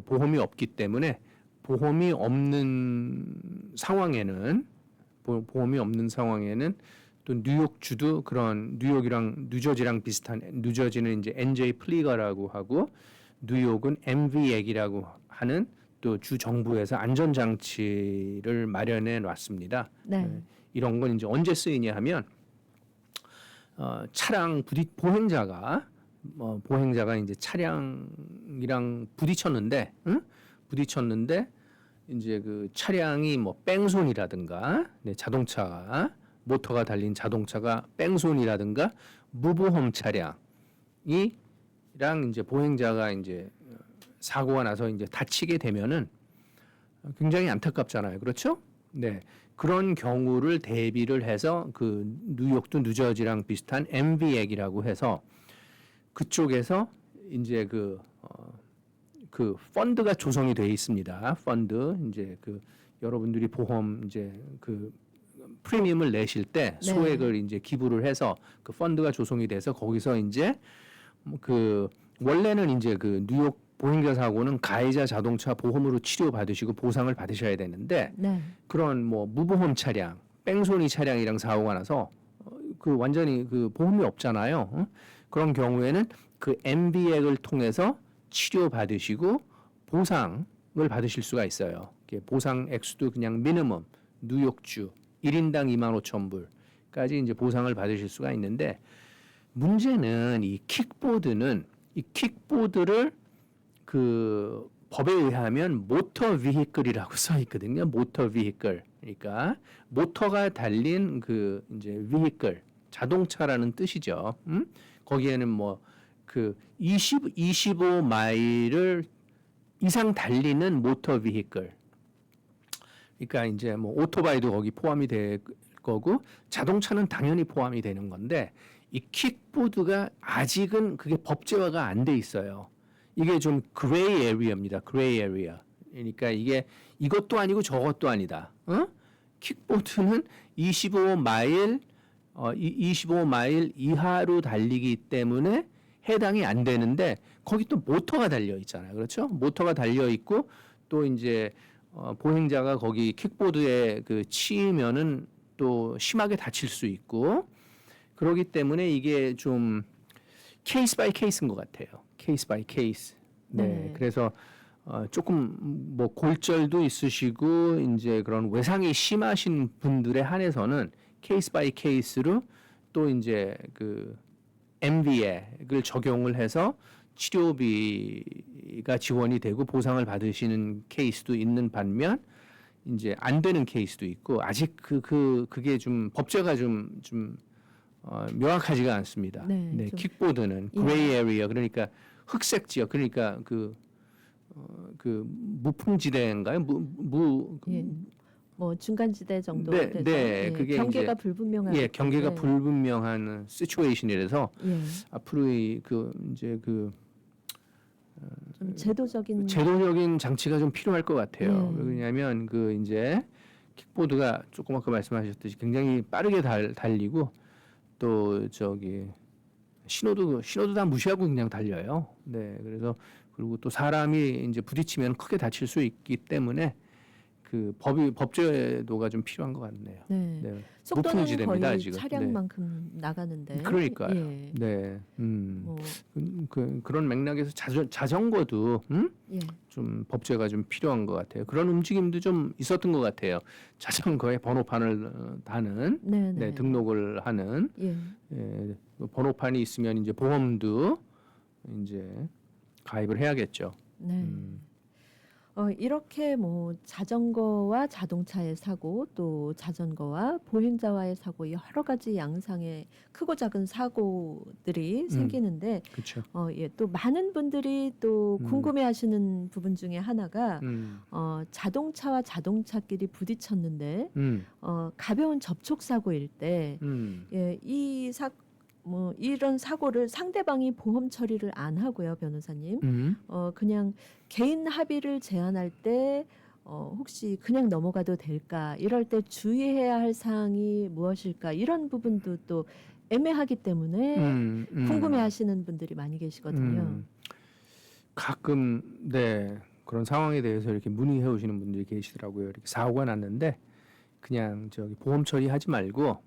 보험이 없기 때문에 보험이 없는 상황에는 또 뉴욕주도 그런 뉴욕이랑 뉴저지랑 비슷한, 뉴저지는 이제 NJ 플리거라고 하고 뉴욕은 MV 액이라고 하는 또 주 정부에서 안전장치를 마련해 놨습니다. 네. 이런 건 이제 언제 쓰이냐 하면 차량 보행자가 이제 차량이랑 부딪혔는데 이제 그 차량이 뭐 뺑손이라든가 자동차가 모터가 달린 자동차가 뺑손이라든가 무보험 차량이랑 이제 보행자가 이제 사고가 나서 이제 다치게 되면은 굉장히 안타깝잖아요. 그렇죠? 네. 그런 경우를 대비를 해서 그 뉴욕도 뉴저지랑 비슷한 MV액이라고 해서 그쪽에서 이제 그 펀드가 조성이 돼 있습니다. 펀드 이제 그 여러분들이 보험 이제 그 프리미엄을 내실 때 네. 소액을 이제 기부를 해서 그 펀드가 조성이 돼서 거기서 이제 그 원래는 이제 그 뉴욕 보행자 사고는 가해자 자동차 보험으로 치료 받으시고 보상을 받으셔야 되는데 네. 그런 뭐 무보험 차량, 뺑소니 차량이랑 사고가 나서 그 완전히 그 보험이 없잖아요. 그런 경우에는 그 MV액을 통해서 치료 받으시고 보상을 받으실 수가 있어요. 보상 액수도 그냥 미니멈 뉴욕주 1인당 25,000불까지 이제 보상을 받으실 수가 있는데 문제는 이 킥보드를 그 법에 의하면 모터 비히클이라고 써 있거든요. 모터 비히클. 그러니까 모터가 달린 그 이제 비히클 자동차라는 뜻이죠. 거기에는 뭐 그 25마일을 이상 달리는 모터 비히클. 그러니까 이제 뭐 오토바이도 거기 포함이 될 거고 자동차는 당연히 포함이 되는 건데 이 킥보드가 아직은 그게 법제화가 안 돼 있어요. 이게 좀 그레이 에리어입니다. 그레이 에리어. 그러니까 이게 이것도 아니고 저것도 아니다. 킥보드는 25마일 이하로 달리기 때문에 해당이 안 되는데 거기 또 모터가 달려 있잖아요. 그렇죠? 모터가 달려 있고 또 이제 보행자가 거기 킥보드에 그 치이면은 또 심하게 다칠 수 있고 그렇기 때문에 이게 좀 케이스 바이 케이스인 것 같아요. 케이스 바이 케이스. 네. 그래서 조금 뭐 골절도 있으시고 이제 그런 외상이 심하신 분들에 한해서는 케이스 바이 케이스로 또 이제 그 MV액을 적용을 해서 치료비가 지원이 되고 보상을 받으시는 케이스도 있는 반면 이제 안 되는 케이스도 있고 아직 그게 좀 법제가 좀 명확하지가 않습니다. 네, 네, 좀- 킥보드는 예. 그레이 에리어 그러니까 흑색 지역 그러니까 그 무풍지대인가요? 예. 뭐 중간지대 정도 네, 되죠. 네, 예, 그게 경계가 이제- 불분명한. 예, 경계가 네. 불분명한 시츄에이션이라서 예. 앞으로 이제 좀 제도적인. 제도적인 장치가 좀 필요할 것 같아요. 예. 왜냐하면 그 이제 킥보드가 조금 아까 말씀하셨듯이 굉장히 빠르게 달리고 또 저기 신호도 다 무시하고 그냥 달려요. 네, 그래서 그리고 또 사람이 이제 부딪히면 크게 다칠 수 있기 때문에 그 법제도가 좀 필요한 것 같네요. 네. 네. 속도는 무풍지대입니다, 거의 아직은. 차량만큼 나가는데. 그러니까요. 예. 네. 뭐, 그런 맥락에서 자전거도 예. 좀 법제가 좀 필요한 것 같아요. 그런 움직임도 좀 있었던 것 같아요. 자전거에 번호판을 다는 네, 네, 등록을 하는 예. 예, 그 번호판이 있으면 이제 보험도 이제 가입을 해야겠죠. 네. 이렇게 뭐 자전거와 자동차의 사고 또 자전거와 보행자와의 사고 여러 가지 양상의 크고 작은 사고들이 생기는데 그렇죠. 예, 또 많은 분들이 또 궁금해하시는 부분 중에 하나가 자동차와 자동차끼리 부딪혔는데 가벼운 접촉 사고일 때 예, 뭐 이런 사고를 상대방이 보험 처리를 안 하고요, 변호사님. 그냥 개인 합의를 제한할 때 혹시 그냥 넘어가도 될까? 이럴 때 주의해야 할 사항이 무엇일까? 이런 부분도 또 애매하기 때문에 궁금해하시는 분들이 많이 계시거든요. 가끔 네 그런 상황에 대해서 이렇게 문의해 오시는 분들이 계시더라고요. 이렇게 사고가 났는데 그냥 저기 보험 처리하지 말고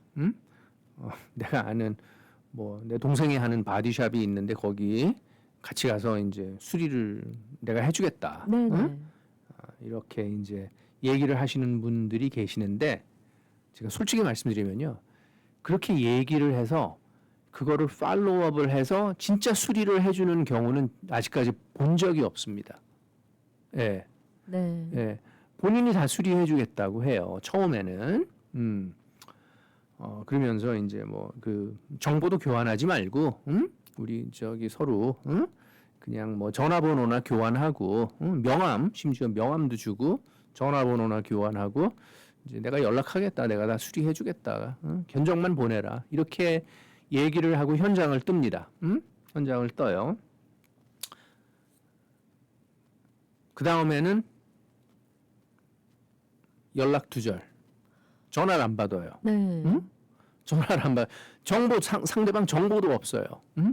내가 아는 뭐 내 동생이 하는 바디샵이 있는데 거기 같이 가서 이제 수리를 내가 해주겠다. 네네. 이렇게 이제 얘기를 하시는 분들이 계시는데 제가 솔직히 말씀드리면요. 그렇게 얘기를 해서 그거를 팔로우업을 해서 진짜 수리를 해주는 경우는 아직까지 본 적이 없습니다. 예, 네. 예. 본인이 다 수리해주겠다고 해요. 처음에는. 그러면서 이제 뭐 그 정보도 교환하지 말고, 우리 저기 서로, 그냥 뭐 전화번호나 교환하고, 심지어 명함도 주고 전화번호나 교환하고 이제 내가 연락하겠다, 내가 다 수리해주겠다, 견적만 보내라 이렇게 얘기를 하고 현장을 뜹니다. 현장을 떠요. 그 다음에는 연락 두절, 전화를 안 받아요. 네. 전화를 안 받. 상대방 정보도 없어요.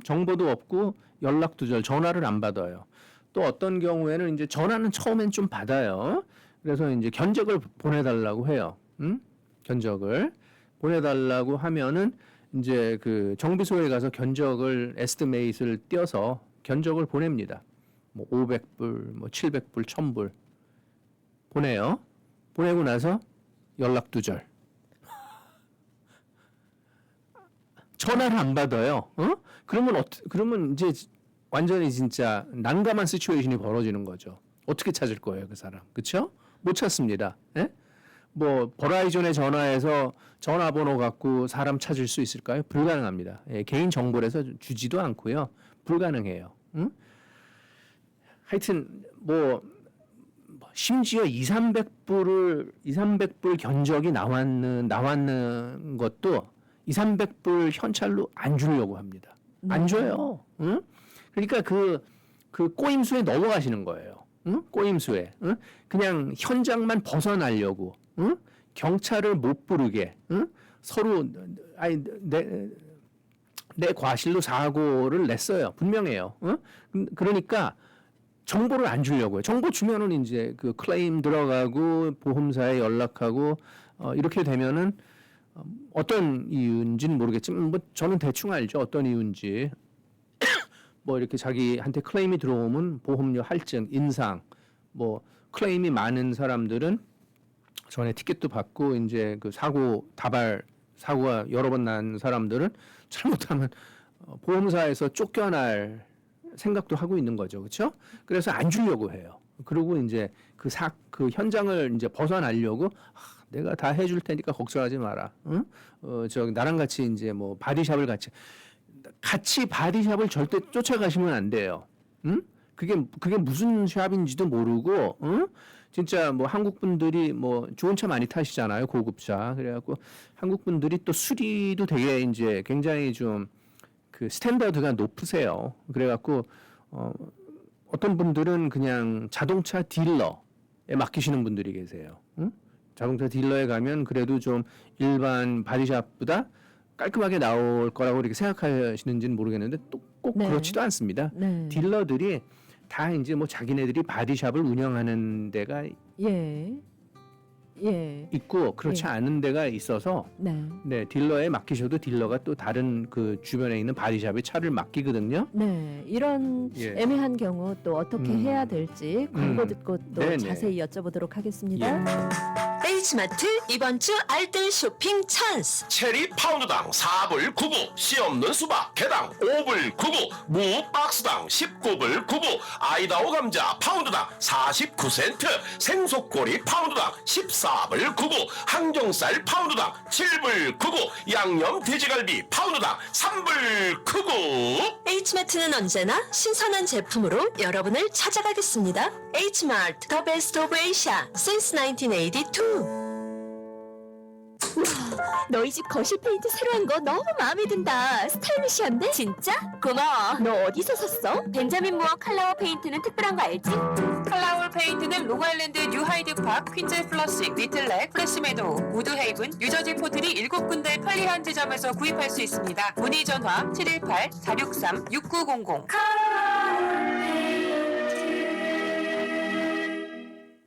정보도 없고 연락 두절, 전화를 안 받아요. 또 어떤 경우에는 이제 전화는 처음엔 좀 받아요. 그래서 이제 견적을 보내달라고 해요. 견적을 보내달라고 하면은 이제 그 정비소에 가서 견적을 에스티메이트를 띄어서 견적을 보냅니다. 뭐 500불, 뭐 700불, 1000불 보내요. 보내고 나서 연락 두절. 전화를 안 받아요. 그러면 이제 완전히 진짜 난감한 시츄에이션이 벌어지는 거죠. 어떻게 찾을 거예요, 그 사람? 그렇죠? 못 찾습니다. 예? 뭐 버라이전에 전화해서 전화번호 갖고 사람 찾을 수 있을까요? 불가능합니다. 예, 개인 정보라서 주지도 않고요. 불가능해요. 하여튼 뭐 심지어 200~300불 견적이 나왔는 것도 200~300불 현찰로 안 주려고 합니다. 안 줘요. 그러니까 그 꼬임수에 넘어가시는 거예요. 꼬임수에. 그냥 현장만 벗어나려고. 경찰을 못 부르게. 서로 내 과실로 사고를 냈어요. 분명해요. 그러니까 정보를 안 주려고 해요. 정보 주면은 이제 그 클레임 들어가고 보험사에 연락하고 이렇게 되면은 어떤 이유인지는 모르겠지만 뭐 저는 대충 알죠. 어떤 이유인지. 뭐 이렇게 자기한테 클레임이 들어오면 보험료 할증, 인상, 뭐 클레임이 많은 사람들은 전에 티켓도 받고 이제 그 사고가 여러 번 난 사람들은 잘못하면 보험사에서 쫓겨날 생각도 하고 있는 거죠. 그렇죠? 그래서 안 주려고 해요. 그리고 이제 그 현장을 이제 벗어나려고 내가 다 해줄 테니까 걱정하지 마라. 나랑 같이 이제 뭐 바디샵을 같이 바디샵을 절대 쫓아가시면 안 돼요. 그게 무슨 샵인지도 모르고, 진짜 뭐 한국 분들이 뭐 좋은 차 많이 타시잖아요, 고급차. 그래갖고 한국 분들이 또 수리도 되게 이제 굉장히 좀 그 스탠다드가 높으세요. 그래갖고 어떤 분들은 그냥 자동차 딜러에 맡기시는 분들이 계세요. 자동차 딜러에 가면 그래도 좀 일반 바디샵보다 깔끔하게 나올 거라고 이렇게 생각하시는지는 모르겠는데 또 꼭 네. 그렇지도 않습니다. 네. 딜러들이 다 이제 뭐 자기네들이 바디샵을 운영하는 데가 예. 있고 그렇지 예. 않은 데가 있어서 네. 딜러에 맡기셔도 딜러가 또 다른 그 주변에 있는 바디샵에 차를 맡기거든요. 네. 이런 예. 애매한 경우 또 어떻게 해야 될지 광고 듣고 또 네네. 자세히 여쭤보도록 하겠습니다. H마트 이번 주 알뜰 쇼핑 찬스. 체리 파운드당 4불 9부, 씨 없는 수박 개당 5불 9부, 무 박스당 19불 9부, 아이다오 감자 파운드당 49센트, 생속꼬리 파운드당 14불 9부, 항정쌀 파운드당 7불 9부, 양념 돼지갈비 파운드당 3불 9부. H마트는 언제나 신선한 제품으로 여러분을 찾아가겠습니다. H마트, the best of Asia since 1982. 너희 집 거실 페인트 새로 한 거 너무 마음에 든다. 스타일리시한데? 진짜? 고마워. 너 어디서 샀어? 벤자민 무어 칼라워 페인트는 특별한 거 알지? 칼라울 페인트는 롱아일랜드 뉴하이드파크, 퀸즈 플러식, 리틀렉, 프레시메도, 우드헤이븐, 뉴저지 포트리 7군데 편리한 지점에서 구입할 수 있습니다. 문의 전화 718-463-6900.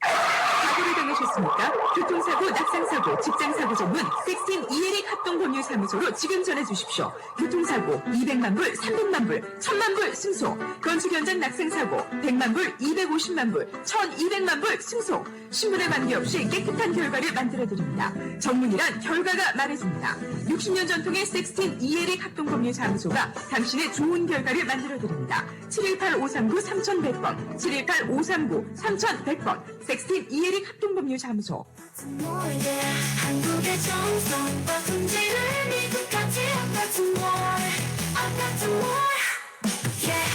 사고를 당하셨습니까? 교통사고, 낙상사고, 직장사고 전문 16 이혜릭 합동법률사무소로 지금 전해주십시오. 교통사고 200만 불, 300만 불, 1000만 불 승소. 건축 현장 낙상사고 100만 불, 250만 불, 1200만 불 승소. 신문에 관계없이 깨끗한 결과를 만들어드립니다. 전문이란 결과가 말해줍니다. 60년 전통의 16 이혜릭 합동법률사무소가 당신의 좋은 결과를 만들어드립니다. 718-539-3100번, 718-539-3100번, 16 이혜릭 합동법률사무소. 한국의 정성과 품질을 미국까지 I've got some more, I've got some more, yeah.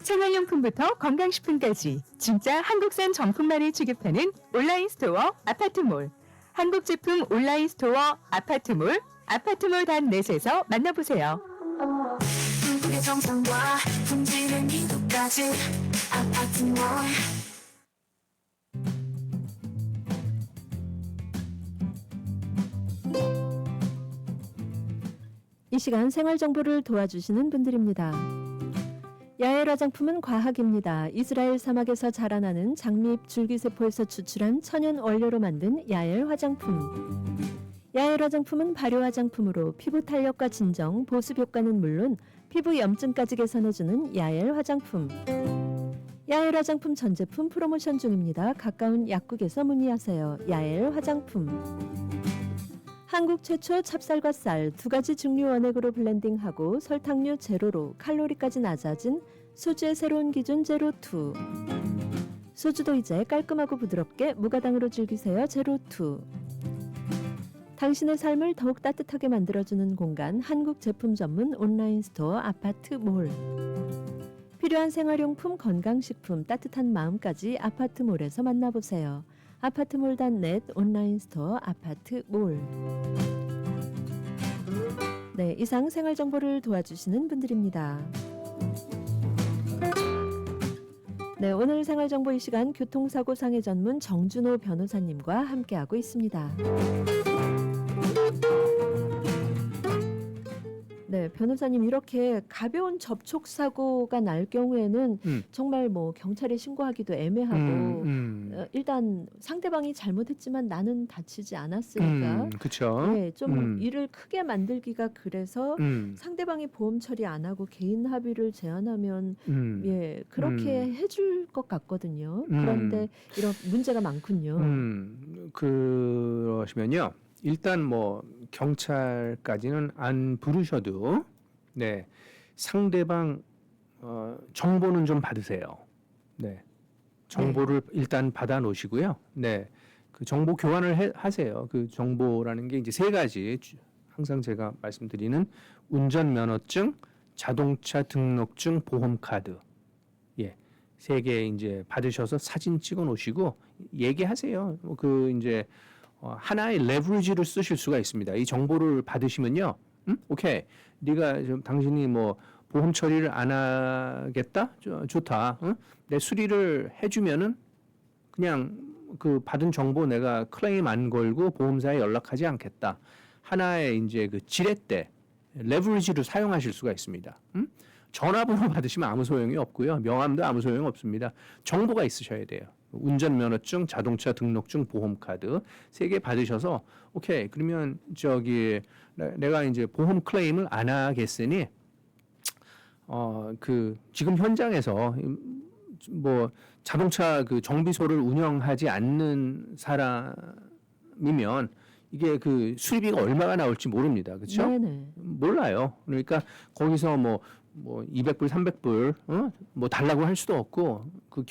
생활용품부터 건강식품까지 진짜 한국산 정품만을 취급하는 온라인 스토어 아파트몰. 한국 제품 온라인 스토어 아파트몰, 아파트몰.net에서 만나보세요. 한국의 정성과 품질은 이곳까지 아파트몰. 이 시간 생활 정보를 도와주시는 분들입니다. 야엘 화장품은 과학입니다. 이스라엘 사막에서 자라나는 장미잎 줄기세포에서 추출한 천연 원료로 만든 야엘 화장품. 야엘 화장품은 발효 화장품으로 피부 탄력과 진정, 보습 효과는 물론 피부 염증까지 개선해주는 야엘 화장품. 야엘 화장품 전 제품 프로모션 중입니다. 가까운 약국에서 문의하세요. 야엘 화장품. 한국 최초 찹쌀과 쌀 두 가지 증류 원액으로 블렌딩하고 설탕류 제로로 칼로리까지 낮아진 소주의 새로운 기준 제로2. 소주도 이제 깔끔하고 부드럽게 무가당으로 즐기세요. 제로2. 당신의 삶을 더욱 따뜻하게 만들어주는 공간 한국 제품 전문 온라인 스토어 아파트몰. 필요한 생활용품, 건강식품, 따뜻한 마음까지 아파트몰에서 만나보세요. 아파트몰.net 온라인 스토어 아파트몰. 네, 이상 생활 정보를 도와주시는 분들입니다. 네, 오늘 생활 정보 이 시간 교통사고 상해 전문 정준호 변호사님과 함께하고 있습니다. 네, 변호사님 이렇게 가벼운 접촉 사고가 날 경우에는 정말 뭐 경찰에 신고하기도 애매하고 일단 상대방이 잘못했지만 나는 다치지 않았으니까 그렇죠. 네, 좀 일을 크게 만들기가 그래서 상대방이 보험 처리 안 하고 개인 합의를 제안하면 예, 그렇게 해줄 것 같거든요. 그런데 이런 문제가 많군요. 그러시면요. 일단 뭐 경찰까지는 안 부르셔도 네 상대방 정보는 좀 받으세요. 네 정보를 일단 받아 놓으시고요. 네 그 정보 교환을 하세요. 그 정보라는 게 이제 세 가지 항상 제가 말씀드리는 운전면허증, 자동차 등록증, 보험카드 예 세 개 이제 받으셔서 사진 찍어 놓으시고 얘기하세요. 그 이제 하나의 레버리지를 쓰실 수가 있습니다. 이 정보를 받으시면요, 오케이, 네가 좀 당신이 뭐 보험 처리를 안 하겠다, 좋다. 내 수리를 해주면은 그냥 그 받은 정보 내가 클레임 안 걸고 보험사에 연락하지 않겠다. 하나의 이제 그 지렛대, 레버리지를 사용하실 수가 있습니다. 전화번호 받으시면 아무 소용이 없고요, 명함도 아무 소용이 없습니다. 정보가 있으셔야 돼요. 운전면허증, 자동차 등록증, 보험카드 세 개 받으셔서 오케이 그러면 저기 내가 이제 보험 클레임을 안 하겠으니 그 지금 현장에서 뭐 자동차 그 정비소를 운영하지 않는 사람이면 이게 그 수리비가 얼마가 나올지 모릅니다. 그렇죠? 몰라요. 그러니까 거기서 뭐 200불, 300불 뭐 달라고 할 수도 없고 그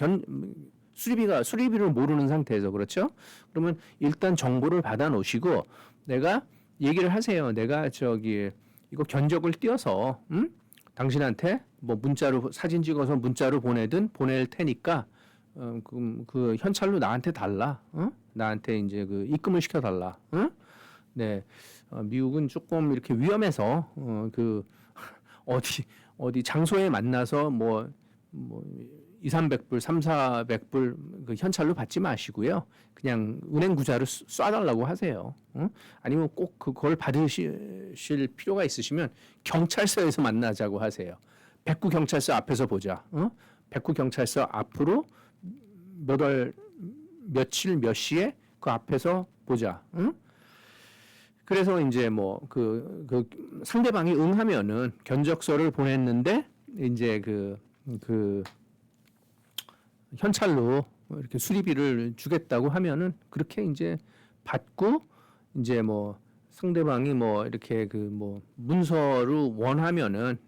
수리비를 모르는 상태에서 그렇죠? 그러면 일단 정보를 받아 놓으시고 내가 얘기를 하세요. 내가 저기 이거 견적을 띄어서 당신한테 뭐 문자로 사진 찍어서 문자로 보낼 테니까 그 현찰로 나한테 달라. 나한테 이제 그 입금을 시켜 달라. 네. 미국은 조금 이렇게 위험해서 그 어디 장소에 만나서 뭐 200~300불, 300~400불 그 현찰로 받지 마시고요. 그냥 은행 구자로 쏴달라고 하세요. 아니면 꼭 그걸 받으실 필요가 있으시면 경찰서에서 만나자고 하세요. 백구 경찰서 앞에서 보자. 백구 경찰서 앞으로 며칠 몇 시에 그 앞에서 보자. 그래서 이제 뭐 그 상대방이 응하면은 견적서를 보냈는데 이제 그 현찰로 이렇게 수리비를 주겠다고 하면은 그렇게 이제 받고 이제 뭐 상대방이 뭐 이렇게 그 뭐 문서로 원하면은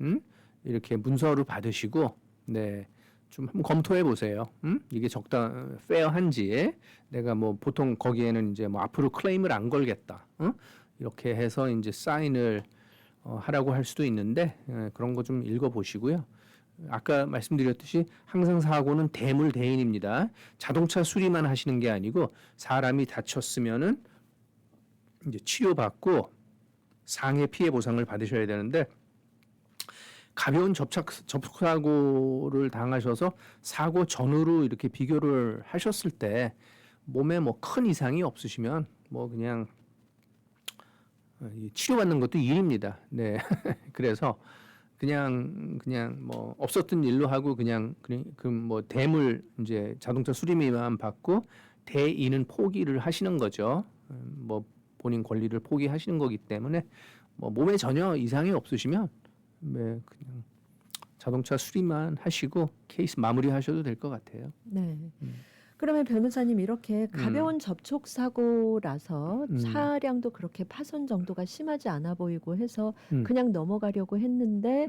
이렇게 문서로 받으시고 네. 좀 한번 검토해 보세요. 이게 페어한지 내가 뭐 보통 거기에는 이제 뭐 앞으로 클레임을 안 걸겠다. 이렇게 해서 이제 사인을 하라고 할 수도 있는데 그런 거 좀 읽어 보시고요. 아까 말씀드렸듯이 항상 사고는 대물대인입니다. 자동차 수리만 하시는 게 아니고 사람이 다쳤으면은 이제 치료받고 상해 피해 보상을 받으셔야 되는데 가벼운 접촉사고를 당하셔서 사고 전후로 이렇게 비교를 하셨을 때 몸에 뭐 큰 이상이 없으시면 뭐 그냥 치료받는 것도 일입니다. 네. 그래서 그냥 뭐 없었던 일로 하고 그냥 그 뭐 대물 이제 자동차 수리비만 받고 대인은 포기를 하시는 거죠. 뭐 본인 권리를 포기하시는 거기 때문에 뭐 몸에 전혀 이상이 없으시면 네, 그냥 자동차 수리만 하시고 케이스 마무리하셔도 될 것 같아요. 네. 그러면 변호사님 이렇게 가벼운 접촉 사고라서 차량도 그렇게 파손 정도가 심하지 않아 보이고 해서 그냥 넘어가려고 했는데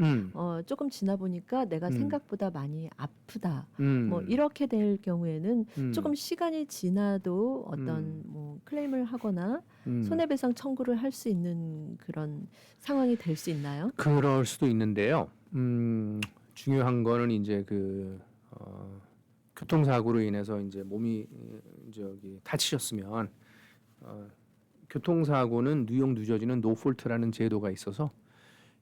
조금 지나 보니까 내가 생각보다 많이 아프다. 뭐 이렇게 될 경우에는 조금 시간이 지나도 어떤 뭐 클레임을 하거나 손해배상 청구를 할 수 있는 그런 상황이 될 수 있나요? 그럴 수도 있는데요. 중요한 거는 이제 교통사고로 인해서 이제 몸이 다치셨으면 교통사고는 뉴욕 뉴저지는 노폴트라는 제도가 있어서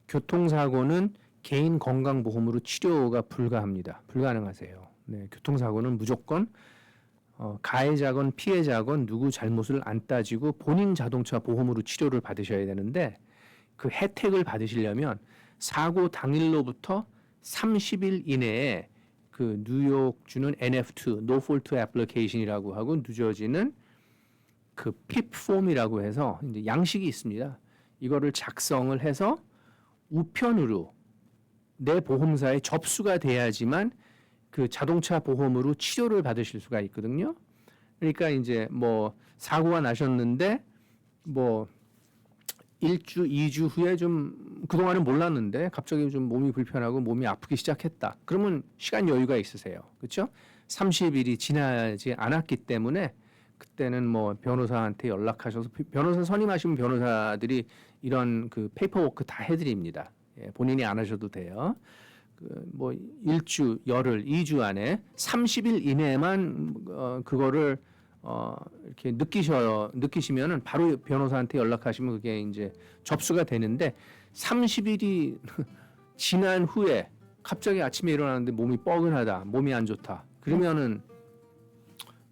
교통사고는 개인 건강보험으로 치료가 불가능하세요. 네, 교통사고는 무조건 가해자건 피해자건 누구 잘못을 안 따지고 본인 자동차 보험으로 치료를 받으셔야 되는데 그 혜택을 받으시려면 사고 당일로부터 30일 이내에 그 뉴욕주는 NF2 No Fault Application이라고 하고 뉴저지는 그 PIP 폼이라고 해서 이제 양식이 있습니다. 이거를 작성을 해서 우편으로 내 보험사에 접수가 돼야지만 그 자동차 보험으로 치료를 받으실 수가 있거든요. 그러니까 이제 뭐 사고가 나셨는데 뭐 1주, 2주 후에 좀 그동안은 몰랐는데 갑자기 좀 몸이 불편하고 몸이 아프기 시작했다. 그러면 시간 여유가 있으세요. 그렇죠? 30일이 지나지 않았기 때문에 그때는 뭐 변호사한테 연락하셔서 변호사 선임하시면 변호사들이 이런 그 페이퍼워크 다 해드립니다. 예, 본인이 안 하셔도 돼요. 뭐 1주, 열흘, 2주 안에 30일 이내에만 그거를 이렇게 느끼시면은 바로 변호사한테 연락하시면 그게 이제 접수가 되는데 30일이 지난 후에 갑자기 아침에 일어나는데 몸이 뻐근하다, 몸이 안 좋다. 그러면은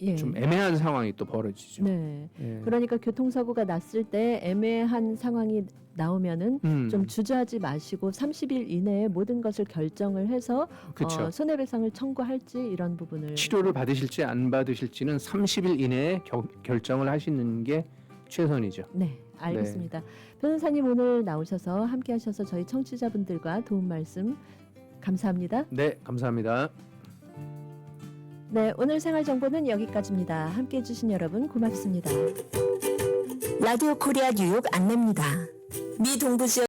예. 좀 애매한 상황이 또 벌어지죠. 네. 예. 그러니까 교통사고가 났을 때 애매한 상황이 나오면은 좀 주저하지 마시고 30일 이내에 모든 것을 결정을 해서 그쵸. 손해배상을 청구할지 이런 부분을 치료를 받으실지 안 받으실지는 30일 이내에 결정을 하시는 게 최선이죠. 네, 알겠습니다. 변호사님 오늘 나오셔서 함께하셔서 저희 청취자분들과 도움 말씀 감사합니다. 네, 감사합니다. 네, 오늘 생활 정보는 여기까지입니다. 함께해 주신 여러분 고맙습니다. 라디오 코리아 뉴욕 안내입니다. 미 동부 지역